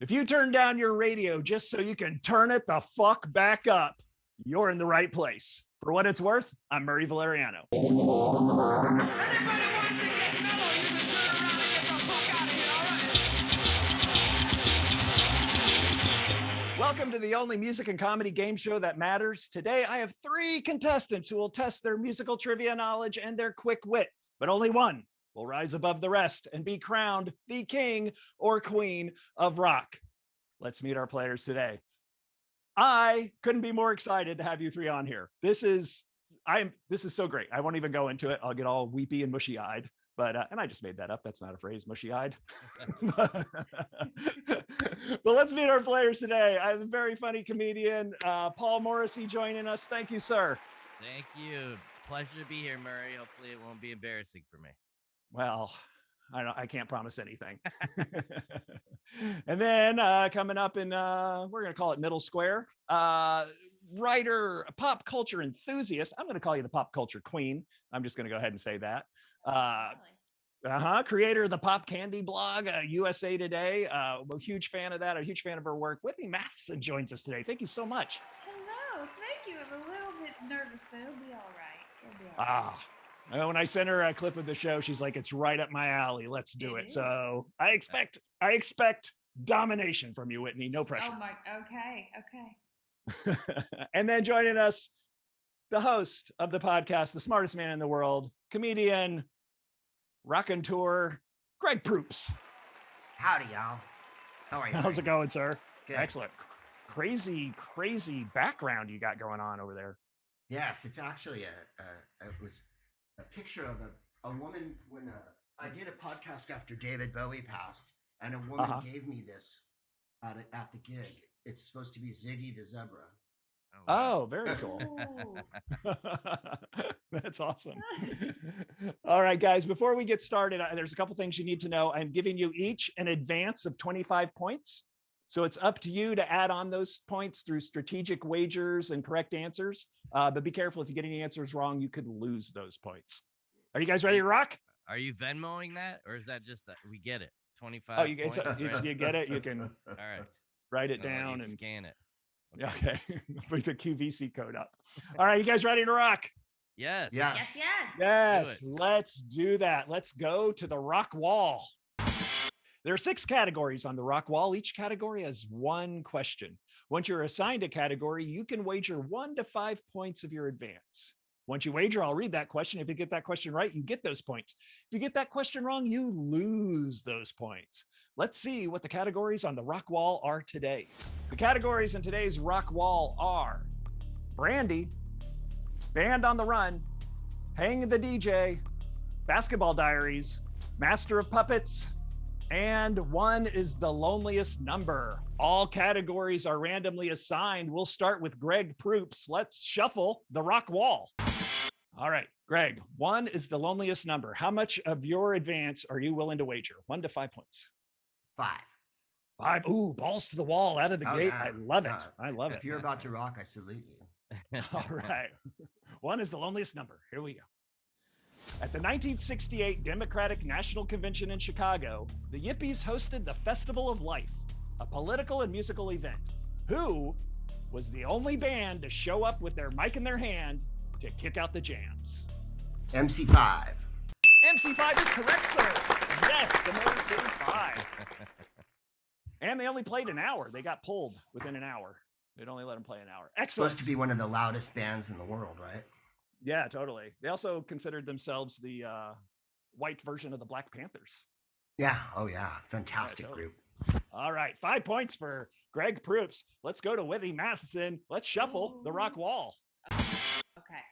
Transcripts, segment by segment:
If you turn down your radio just so you can turn it the fuck back up, you're in the right place. For what it's worth, I'm Murray Valeriano. Anybody wants to get mellow, you can turn around and get the fuck out of here, all right? Welcome to the only music and comedy game show that matters. Today, I have 3 contestants who will test their musical trivia knowledge and their quick wit, but only one will rise above the rest and be crowned the king or queen of rock. Let's meet our players today. I couldn't be more excited to have you 3 on here. This is so great. I won't even go into it. I'll get all weepy and mushy-eyed, but and I just made that up. That's not a phrase, mushy-eyed. But let's meet our players today. I have a very funny comedian, Paul Morrissey, joining us. Thank you, sir. Thank you. Pleasure to be here, Murray. Hopefully it won't be embarrassing for me. Well, I can't promise anything. And then coming up in, we're going to call it middle square, writer, pop culture enthusiast. I'm going to call you the pop culture queen. I'm just going to go ahead and say that. Creator of the Pop Candy blog, USA Today. I'm a huge fan of that. A huge fan of her work. Whitney Matheson joins us today. Thank you so much. Hello, thank you. I'm a little bit nervous, but it'll be all right. When I sent her a clip of the show, she's like, "It's right up my alley. Let's do it." So I expect domination from you, Whitney. No pressure. Oh my, okay. And then joining us, the host of the podcast, the smartest man in the world, comedian, raconteur, Greg Proops. Howdy, y'all. How are you? How's it going, sir? Good. Excellent. Crazy background you got going on over there. Yes, it's actually it was a picture of a woman when I did a podcast after David Bowie passed, and a woman gave me this at the gig. It's supposed to be Ziggy the zebra. Oh, very cool. Ooh. That's awesome. All right, guys, before we get started, there's a couple things you need to know. I'm giving you each an advance of 25 points. So it's up to you to add on those points through strategic wagers and correct answers. But be careful, if you get any answers wrong, you could lose those points. Are you guys ready to rock? Are you Venmoing that, or is that just that we get it? 25. Oh, you get it. You can All right. write it down and scan it. Okay. Put the QVC code up. All right, you guys ready to rock? Yes. Yes. Yes, let's do that. Let's go to the rock wall. There are 6 categories on the rock wall. Each category has 1 question. Once you're assigned a category, you can wager 1 to 5 points of your advance. Once you wager, I'll read that question. If you get that question right, you get those points. If you get that question wrong, you lose those points. Let's see what the categories on the rock wall are today. The categories in today's rock wall are Brandy, Band on the Run, Hang the DJ, Basketball Diaries, Master of Puppets, and 1 is the loneliest number. All categories are randomly assigned. We'll start with Greg Proops. Let's shuffle the rock wall. All right, Greg, 1 is the loneliest number. How much of your advance are you willing to wager? 1 to 5 points. 5. 5. Ooh, balls to the wall out of the gate. Yeah. I love it. If you're about to rock, I salute you. All right. 1 is the loneliest number. Here we go. At the 1968 Democratic National Convention in Chicago, the Yippies hosted the Festival of Life, a political and musical event. Who was the only band to show up with their mic in their hand to kick out the jams? MC5. MC5 is correct, sir. Yes, the Motor City 5. And they only played an hour. They got pulled within an hour. They'd only let them play an hour. Excellent. Supposed to be one of the loudest bands in the world, right? Yeah, totally. They also considered themselves the white version of the Black Panthers. Yeah. Oh, yeah. Fantastic totally. group. All right. 5 points for Greg Proops. Let's go to Whitney Matheson. Let's shuffle the rock wall. Okay.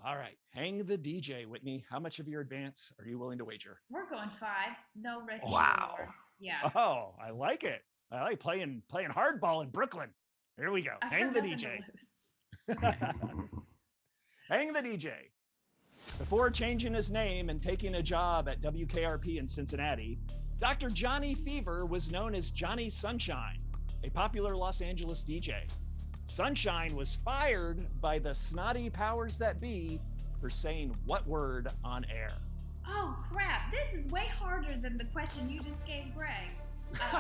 All right. Hang the DJ, Whitney. How much of your advance are you willing to wager? We're going 5. No risk. Wow. Yeah. Oh, I like it. I like playing hardball in Brooklyn. Here we go. Hang the DJ. Hang the DJ. Before changing his name and taking a job at WKRP in Cincinnati, Dr. Johnny Fever was known as Johnny Sunshine, a popular Los Angeles DJ. Sunshine was fired by the snotty powers that be for saying what word on air? Oh, crap. This is way harder than the question you just gave Greg.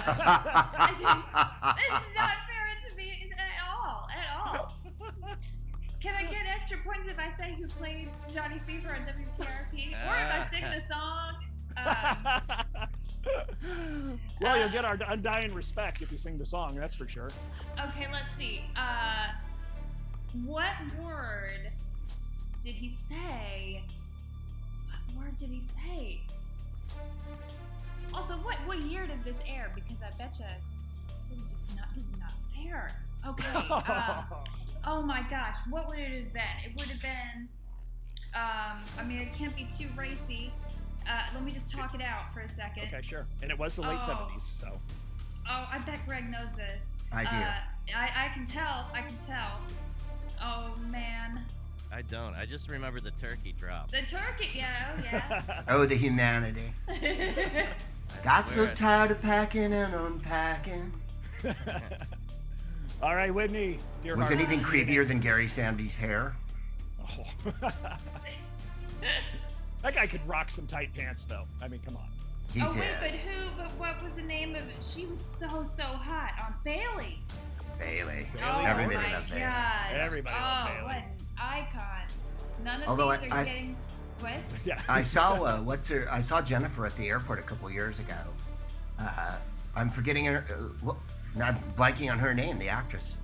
This is not fair to me at all. Can I get extra points if I say who played Johnny Fever on WKRP? Or if I sing the song? Well, you'll get our undying respect if you sing the song, that's for sure. Okay, let's see. What word did he say? Also, what year did this air? Because I betcha this is not fair. Okay. Oh my gosh, what would it have been? It would have been, it can't be too racy. Let me just talk it out for a second. Okay, sure. And it was the late 70s, so. Oh, I bet Greg knows this. I do. I can tell. Oh, man. I don't. I just remember the turkey drop. The turkey, yeah. Oh, the humanity. Got so tired of packing and unpacking. All right, Whitney. Dear Was heart. anything creepier than Gary Sandy's hair? Oh. That guy could rock some tight pants, though. I mean, come on. He did. Wait, but what was the name of it? She was so hot on Bailey. Bailey. Oh, Every my minute of Bailey. gosh. Everybody loved Bailey. What an icon. None of Although these are getting... What? Yeah. I saw I saw Jennifer at the airport a couple years ago. I'm forgetting her. I'm blanking on her name, the actress.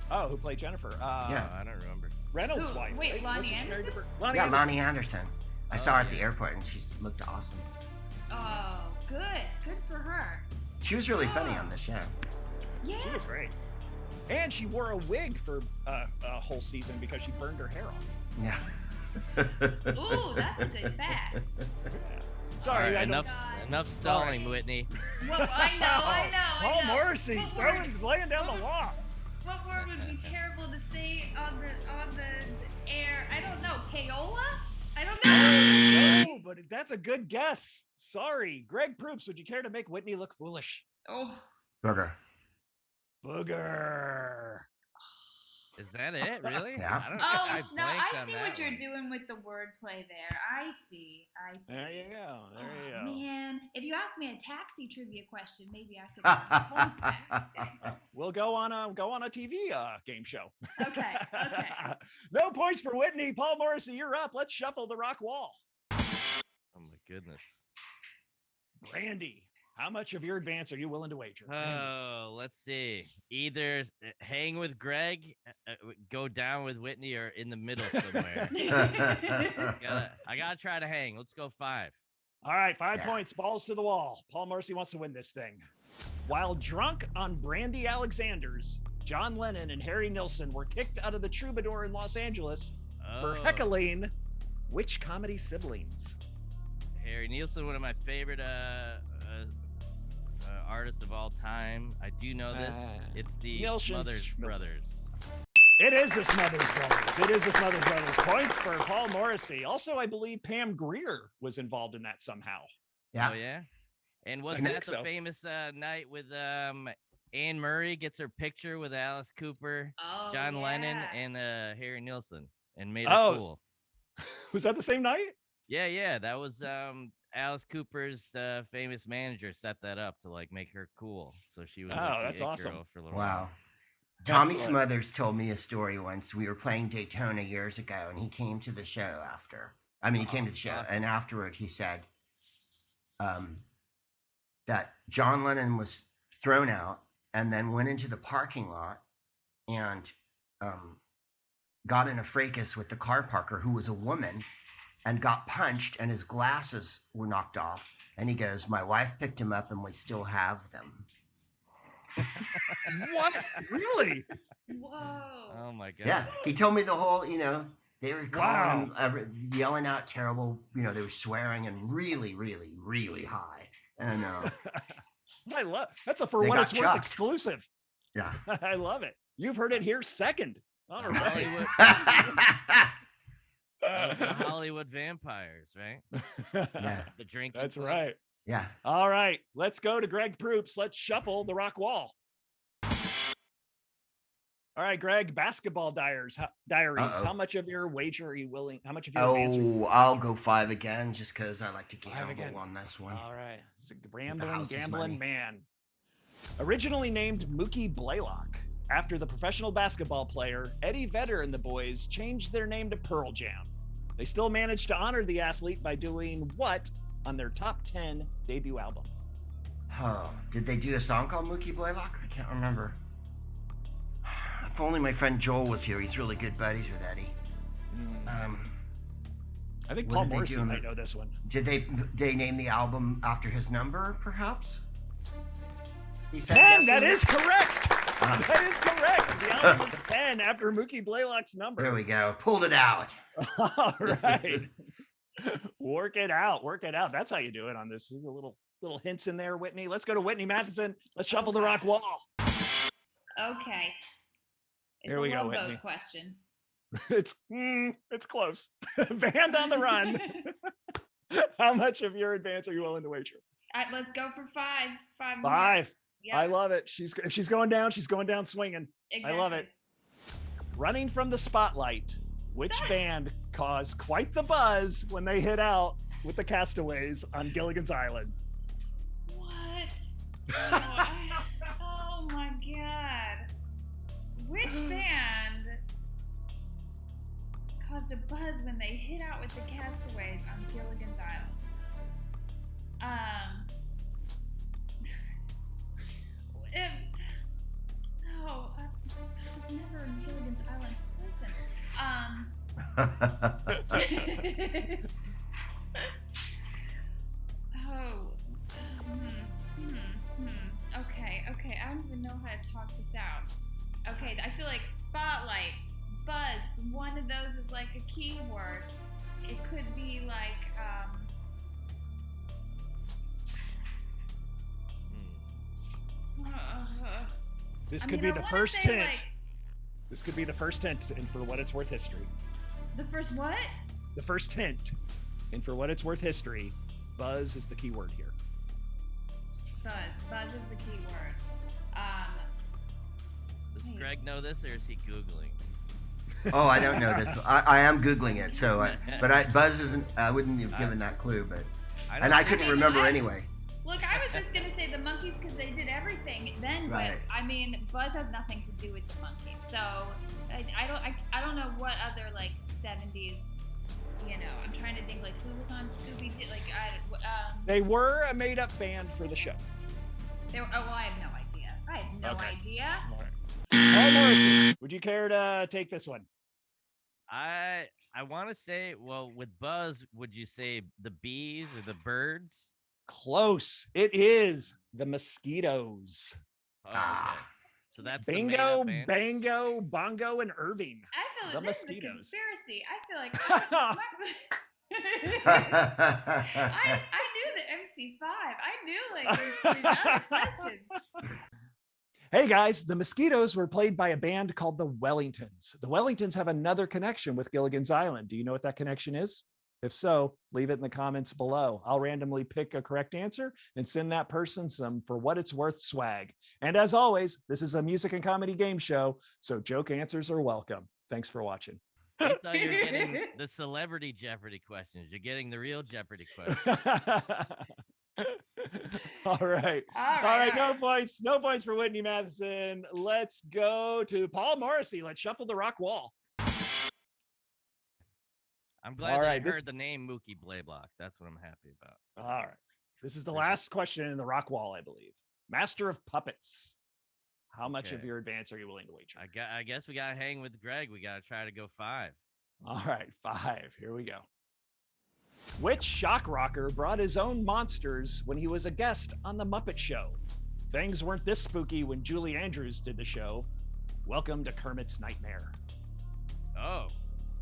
Oh, who played Jennifer? Yeah. I don't remember. Reynolds' Who? wife. Wait, right? Lonnie Wasn't she married to Anderson? Lonnie Yeah, Anderson. Lonnie Anderson. I saw her at the airport and she looked awesome. Oh, good for her. She was really funny on the show. Yeah. She was great. And she wore a wig for a whole season because she burned her hair off. Yeah. Ooh, that's a good fact. Sorry, All right, I don't... enough stalling, Whitney. Well, I know. Paul I know. Morrissey, What laying down the law. What word would be terrible to say on the air? I don't know. Payola? I don't know. No, but that's a good guess. Sorry. Greg Proops, would you care to make Whitney look foolish? Oh. Booger. Booger. Is that it? Really? Yeah. I No, I blanked on see that what you're one. doing with the wordplay there. I see. There you go. There you go. Man, if you asked me a taxi trivia question, maybe I could have points back. We'll go on a TV game show. Okay. No points for Whitney. Paul Morrissey, you're up. Let's shuffle the rock wall. Oh my goodness. Brandy, how much of your advance are you willing to wager? Oh, let's see. Either hang with Greg, go down with Whitney, or in the middle somewhere. I gotta try to hang. Let's go 5. All right, 5 points. Balls to the wall. Paul Morrissey wants to win this thing. While drunk on Brandy Alexander's, John Lennon and Harry Nilsson were kicked out of the Troubadour in Los Angeles for heckling which comedy siblings? Harry Nilsson, one of my favorite artists of all time. I do know this. It's the Smothers Brothers. It is the Smothers Brothers. Points for Paul Morrissey. Also, I believe Pam Grier was involved in that somehow. Yeah. Oh, yeah? And was I that think the so. famous night with Anne Murray gets her picture with Alice Cooper, Oh, John Lennon, yeah. and Harry Nilsson, and made her cool? Was that the same night? Yeah. That was Alice Cooper's famous manager set that up to make her cool. So she was that's the it awesome. girl for a little Wow. while. Tommy Excellent. Smothers told me a story once. We were playing Daytona years ago, and he came to the show after. He came to the show, awesome. and afterward he said that John Lennon was thrown out and then went into the parking lot and got in a fracas with the car parker, who was a woman, and got punched, and his glasses were knocked off. And he goes, "My wife picked him up, and we still have them." What? Really? Whoa. Oh my god. Yeah, he told me the whole, they were calling him, yelling out terrible, they were swearing and really, really, really high. And I love that's a for They what got it's worth chucked. exclusive. yeah. I love it. You've heard it here second. All right. Hollywood, the Hollywood vampires, right? Yeah. The drinking. That's club. right. Yeah. All right. Let's go to Greg Proops. Let's shuffle the rock wall. All right, Greg, basketball diaries. Uh-oh. How much of your wager are you willing? How much of your advance are you? I'll go 5 again, just because I like to Five again. gamble on this one. All right. It's a The rambling, house is gambling money. man. Originally named Mookie Blaylock, after the professional basketball player Eddie Vedder and the boys changed their name to Pearl Jam. They still managed to honor the athlete by doing what on their top 10 debut album? Oh, did they do a song called Mookie Blaylock? I can't remember. If only my friend Joel was here. He's really good buddies with Eddie. I think What Paul did they Morrissey do in might the- know this one. Did they name the album after his number, perhaps? He said 10, yes that in is correct. Ah. That is correct. The album is 10 after Mookie Blaylock's number. There we go. Pulled it out. All right. Work it out. Work it out. That's how you do it on this. A little hints in there, Whitney. Let's go to Whitney Matheson. Let's shuffle the rock wall. Okay. It's Here we a go, lowboat Whitney. question. It's close. Band on the run. How much of your advance are you willing to wager? Let's go for five. Five. more. 5. Yeah, I love it. If she's going down, she's going down swinging. exactly. I love it. Running from the spotlight, which band caused quite the buzz when they hit out with the Castaways on Gilligan's Island? What? Oh my god. Which band caused a buzz when they hit out with the Castaways on Gilligan's Island? I was never a Gilligan's Island person. Okay. I don't even know how to talk this out. Okay, I feel like spotlight, buzz. One of those is like a keyword. It could be like This I could mean, be I the wanna first say, hint. like, This could be the first hint, and for what it's worth, history. the first what? The first hint, and for what it's worth, history. Buzz is the key word here. Buzz. Buzz is the keyword. Does Wait. Greg know this, or is he Googling? Oh, I don't know this. I am Googling it. So, Buzz isn't. I wouldn't have given that clue, but and I couldn't remember anyway. Look, I was just gonna say the Monkeys because they did everything then, Right. but I mean, Buzz has nothing to do with the Monkeys, so I don't know what other like 70s. You know, I'm trying to think like who was on Scooby Doo. Like They were a made-up band for the show. they were. Oh, well, I have no idea. I have no Okay. idea. All right. Paul Morrissey, would you care to take this one? I want to say, well, with Buzz, would you say the bees or the birds? Close. It is the Mosquitoes. Oh, okay. So that's the Bingo, made-up band? Bango, Bongo, and Irving. I feel The like this is a Mosquitoes. conspiracy. I feel like I knew the MC5. I knew like there's other questions. Hey guys, the Mosquitoes were played by a band called the Wellingtons. The Wellingtons have another connection with Gilligan's Island. Do you know what that connection is? If so, leave it in the comments below. I'll randomly pick a correct answer and send that person some For What It's Worth swag. And as always, this is a music and comedy game show, so joke answers are welcome. Thanks for watching. I thought you were getting the celebrity Jeopardy questions. You're getting the real Jeopardy questions. All right. All All right. all No points. No points for Whitney Matheson. Let's go to Paul Morrissey. Let's shuffle the rock wall. I'm glad All that right, I this- heard the name Mookie Blaylock. That's what I'm happy about. All right. This is the last question in the rock wall, I believe. Master of Puppets. How much of Okay. your advance are you willing to wager? I guess we gotta hang with Greg. We gotta try to go 5. All right. 5. Here we go. Which shock rocker brought his own monsters when he was a guest on The Muppet Show? Things weren't this spooky when Julie Andrews did the show. Welcome to Kermit's Nightmare. Oh,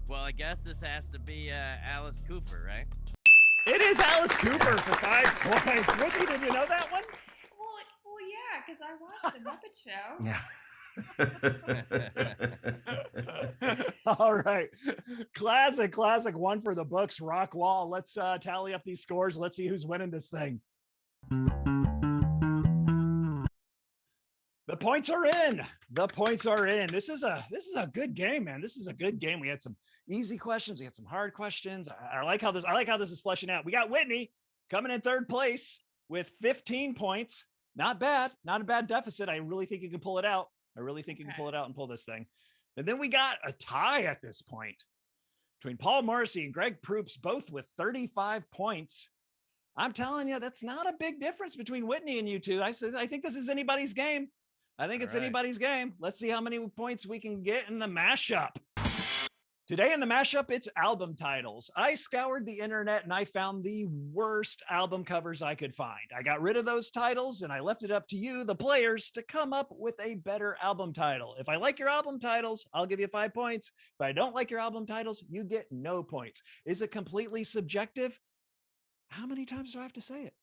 well, I guess this has to be Alice Cooper, right? It is Alice Cooper for 5 points. Whitney, did you know that one? Well, yeah, because I watched the Muppet Show. Yeah. All right. Classic. One for the books, rock wall. Let's tally up these scores. Let's see who's winning this thing. The points are in. This is a good game, man. This is a good game. We had some easy questions. We had some hard questions. I like how this is fleshing out. We got Whitney coming in third place with 15 points. Not bad. Not a bad deficit. I really think you can pull it out. I really think you can pull it out and pull this thing. And then we got a tie at this point between Paul Morrissey and Greg Proops, both with 35 points. I'm telling you, that's not a big difference between Whitney and you two. I think this is anybody's game. I think it's anybody's game. Let's see how many points we can get in the mashup. Today in the mashup, it's album titles. I scoured the internet and I found the worst album covers I could find. I got rid of those titles and I left it up to you, the players, to come up with a better album title. If I like your album titles, I'll give you 5 points. If I don't like your album titles, you get no points. Is it completely subjective? How many times do I have to say it?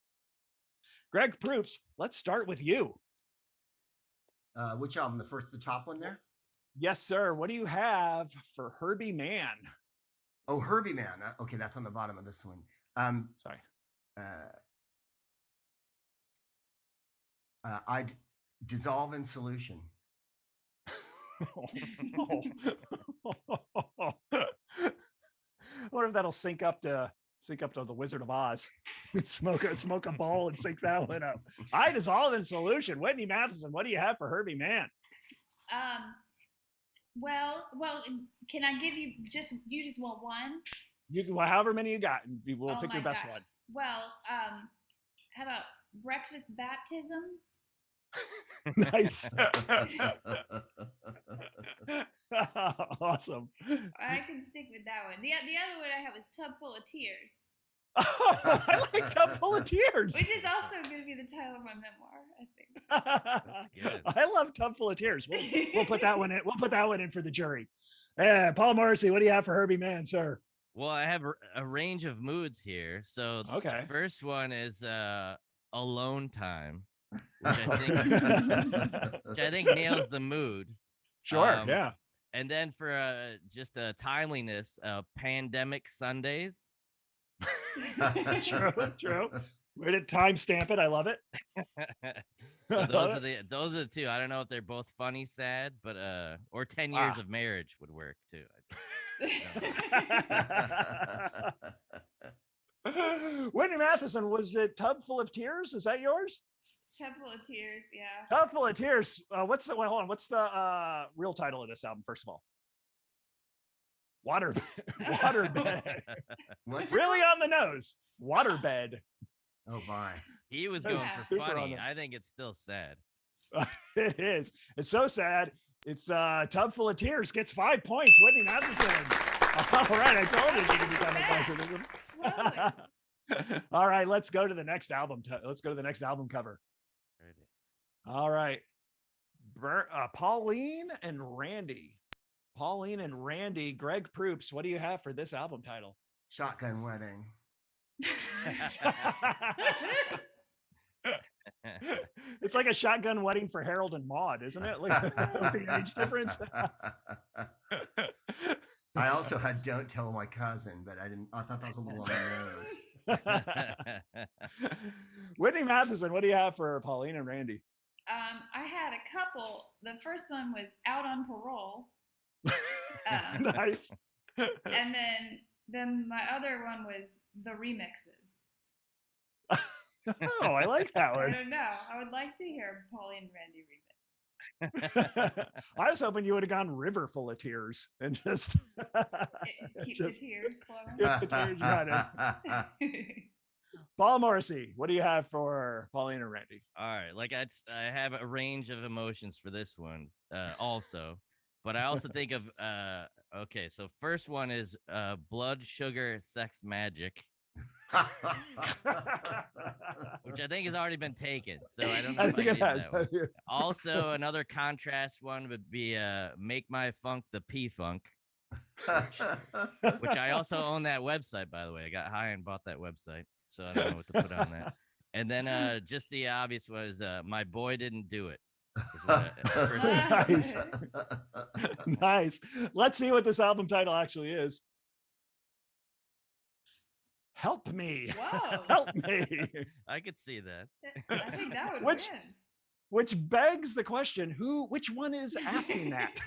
Greg Proops, let's start with you. Which album? The top one there? Yes, sir. What do you have for Herbie Mann? Oh, Herbie Mann. Okay, that's on the bottom of this one. Sorry. I'd dissolve in solution. I wonder if that'll sync up to the Wizard of Oz. Smoke a bowl and sync that one up. I dissolve in solution. Whitney Matheson, what do you have for Herbie Mann? Well, can I give you just want one? You can, however many you got. We'll pick your best one. Well, how about breakfast baptism? Nice. Awesome. I can stick with that one. The other one I have is Tub Full of Tears. Oh, I like Tub Full of Tears. Which is also going to be the title of my memoir, I think. I love Tub Full of Tears. We'll put that one in. We'll put that one in for the jury. Paul Morrissey, what do you have for Herbie Mann, sir? Well, I have a range of moods here. So the first one is alone time, which I think nails the mood. Sure, yeah. And then for just a timeliness, pandemic Sundays. True. Way to timestamp it. I love it. So those are the two. I don't know if they're both funny, sad, but or 10 years of marriage would work too. Whitney Matheson, was it Tub Full of Tears? Is that yours? Tub Full of Tears, yeah. Tub Full of Tears. What's the What's the real title of this album? First of all, Waterbed. Really on the nose. Waterbed. Oh my. He was going for funny. I think it's still sad. It is. It's so sad. It's Tub Full of Tears gets 5 points. Whitney Matheson. All right, I told you she could become a bunch. All right, let's go to the next album. Let's go to the next album cover. All right. Pauline and Randy. Pauline and Randy. Greg Proops, what do you have for this album title? Shotgun Wedding. It's like a shotgun wedding for Harold and Maude, isn't it? Like the age difference. I also had Don't Tell My Cousin, but I thought that was a little on the nose. Whitney Matheson, what do you have for Pauline and Randy? I had a couple. The first one was Out on Parole. Nice. And then my other one was The Remixes. Oh, I like that one. I don't know. I would like to hear Pauline and Randy remix. I was hoping you would have gone River Full of Tears and just keep the tears flowing. Keep the tears running. Paul Morrissey, what do you have for Pauline and Randy? All right, like I have a range of emotions for this one also, but I also think of okay, so first one is Blood Sugar Sex Magic. Which I think has already been taken, so I don't know if I need that one. Also, another contrast one would be Make My Funk the P-Funk, which I also own that website, by the way. I got high and bought that website, so I don't know what to put on that. And then just the obvious was My Boy Didn't Do It. Nice. Nice. Let's see what this album title actually is. Help me. Whoa. Help me. I could see that. I think that would win. Which begs the question, which one is asking that?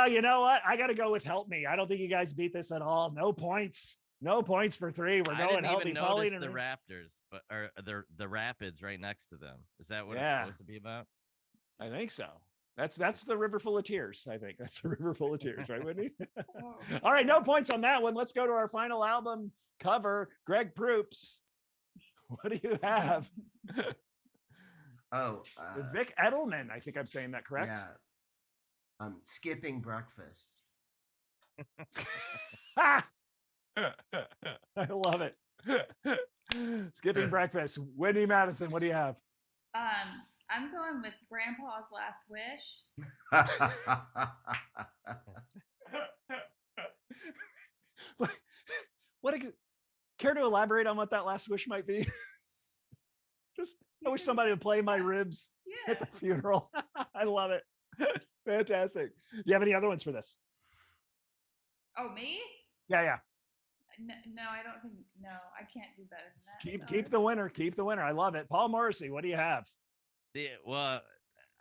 You know what? I got to go with Help Me. I don't think you guys beat this at all. No points. No points for 3. We're I going didn't Helby, even Pauline, notice and the Raptors, but or the Rapids right next to them. Is that what it's Yeah. supposed to be about? I think so. That's the river full of tears. I think that's the river full of tears, right, Whitney? Oh, All right, no points on that one. Let's go to our final album cover. Greg Proops. What do you have? Oh, Vic Edelman. I think I'm saying that correct. yeah. Skipping breakfast. I love it. Skipping breakfast. Whitney Matheson, what do you have? I'm going with Grandpa's Last Wish. Care to elaborate on what that last wish might be? Just, I wish somebody would play my ribs Yeah. at the funeral. I love it. Fantastic. You have any other ones for this? Oh, me? Yeah. No, I don't think. No, I can't do better than that. Keep the winner. Keep the winner. I love it. Paul Morrissey, what do you have? Well,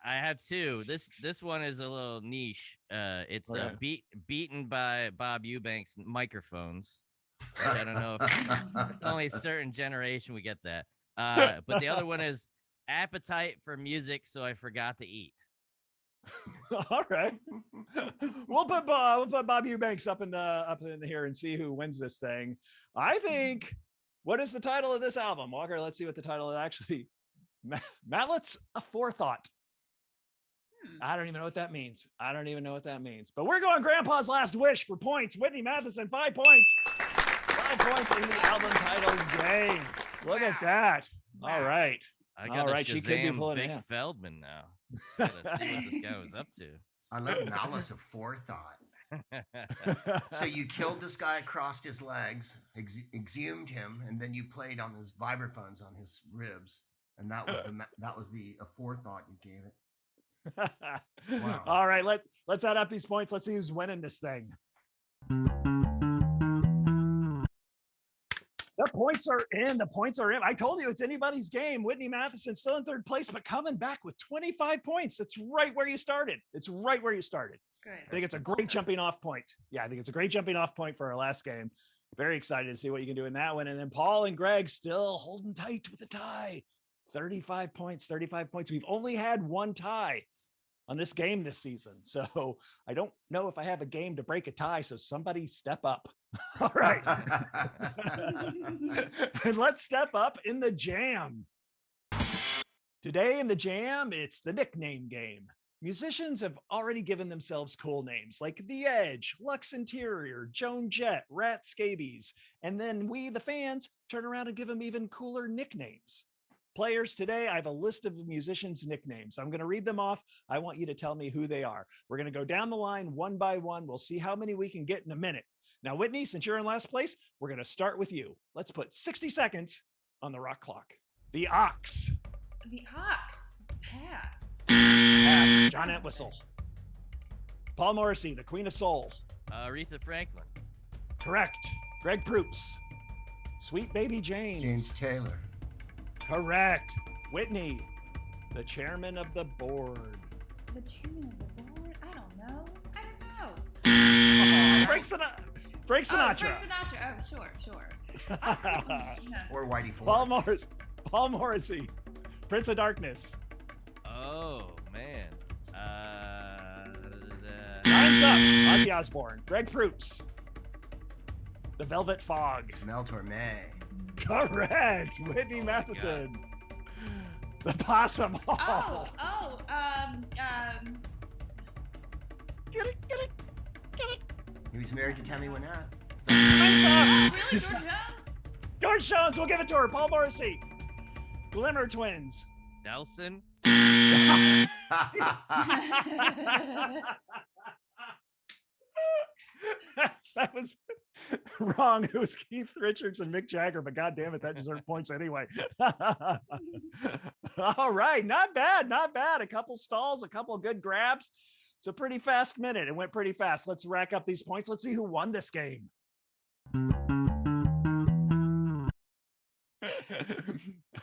I have 2. This one is a little niche. It's Okay. beaten by Bob Eubanks microphones. Which I don't know if it's only a certain generation we get that. But the other one is appetite for music, so I forgot to eat. All right. We'll put Bob Eubanks up in the here and see who wins this thing. I think. What is the title of this album, Walker? Let's see what the title is actually. Mallet's Aforethought. I don't even know what that means. But we're going Grandpa's Last Wish for points. Whitney Matheson, 5 points. 5 points in the album title game. Look at that. All right. I got All right, she could be Shazam pulling it Vic out. Feldman now. Gotta see what this guy was up to. I love malice of forethought. So you killed this guy, crossed his legs, exhumed him, and then you played on his vibraphones on his ribs, and that was the forethought you gave it. Wow. All right, let's add up these points. Let's see who's winning this thing. The points are in. The points are in. I told you it's anybody's game. Whitney Matheson still in 3rd place, but coming back with 25 points. That's right where you started. Good. I think it's a great jumping off point. Yeah, I think it's a great jumping off point for our last game. Very excited to see what you can do in that one. And then Paul and Greg still holding tight with the tie. 35 points. We've only had one tie on this game this season. So I don't know if I have a game to break a tie. So somebody step up. All right. And let's step up in the jam. Today in the jam, it's the nickname game. Musicians have already given themselves cool names like The Edge, Lux Interior, Joan Jett, Rat Scabies. And then we, the fans, turn around and give them even cooler nicknames. Players, today I have a list of musicians' nicknames. I'm going to read them off. I want you to tell me who they are. We're going to go down the line one by one. We'll see how many we can get in a minute. Now, Whitney, since you're in last place, we're going to start with you. Let's put 60 seconds on the rock clock. The Ox. The Ox. Pass. Pass. John Entwistle. Paul Morrissey, the Queen of Soul. Aretha Franklin. Correct. Greg Proops. Sweet Baby James. James Taylor. Correct. Whitney, the chairman of the board. The chairman of the board? I don't know. Frank Sinatra. Oh, Frank Sinatra. Oh, sure. No. Or Whitey Ford. Paul Morrissey, Prince of Darkness. Oh man. Time's up. Ozzy Osbourne. Greg Proops. The Velvet Fog. Mel Torme. Correct. Whitney Matheson. The Possum Hall. Get it. He was married to Tammy Wynette. Time's up. Really, George Jones? George Jones, we'll give it to her. Paul Morrissey. Glimmer Twins. Nelson. That was wrong. It was Keith Richards and Mick Jagger, but God damn it, that deserved points anyway. All right, not bad. A couple stalls, a couple good grabs. It's a pretty fast minute. It went pretty fast. Let's rack up these points. Let's see who won this game.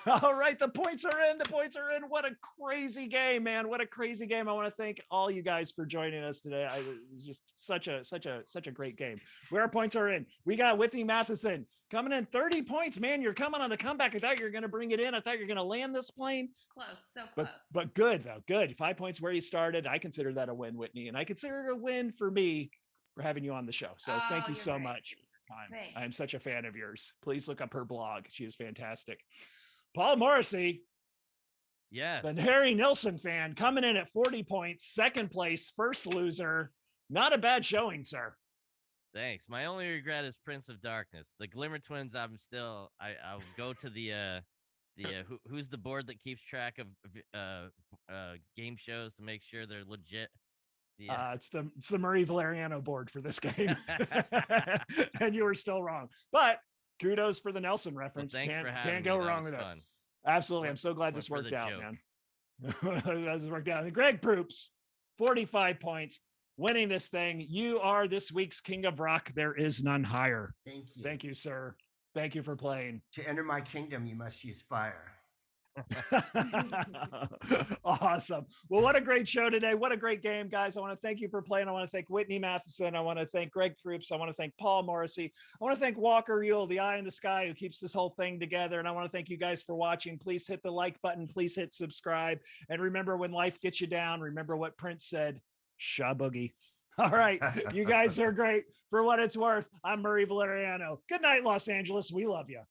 All right, the points are in. The points are in. What a crazy game, man! What a crazy game! I want to thank all you guys for joining us today. It was just such a great game. Where our points are in, we got Whitney Matheson coming in 30 points. Man, you're coming on the comeback. I thought you were going to bring it in. I thought you were going to land this plane. Close, so close. But good though. Good. 5 points where you started. I consider that a win, Whitney, and I consider it a win for me for having you on the show. So thank you so much. I'm such a fan of yours. Please look up her blog. She is fantastic. Paul Morrissey. Yes. The Harry Nilsson fan coming in at 40 points, second place, first loser. Not a bad showing, sir. Thanks. My only regret is Prince of Darkness. The Glimmer Twins, I'll go to the who's the board that keeps track of game shows to make sure they're legit. It's the Murray Valeriano board for this game. And you were still wrong. But kudos for the Nelson reference. Well, can't go wrong with that. Absolutely. I'm so glad this worked out, man. This worked out. Greg Proops, 45 points, winning this thing. You are this week's King of Rock. There is none higher. Thank you. Thank you, sir. Thank you for playing. To enter my kingdom, you must use fire. Awesome. Well, what a great show today. What a great game, guys. I want to thank you for playing. I want to thank Whitney Matheson. I want to thank Greg Proops. I want to thank Paul Morrissey. I want to thank Walker Yule, the eye in the sky who keeps this whole thing together. And I want to thank you guys for watching. Please hit the like button. Please hit subscribe. And remember, when life gets you down, remember what Prince said, Sha Boogie. All right. You guys are great. For what it's worth, I'm Murray Valeriano. Good night, Los Angeles. We love you.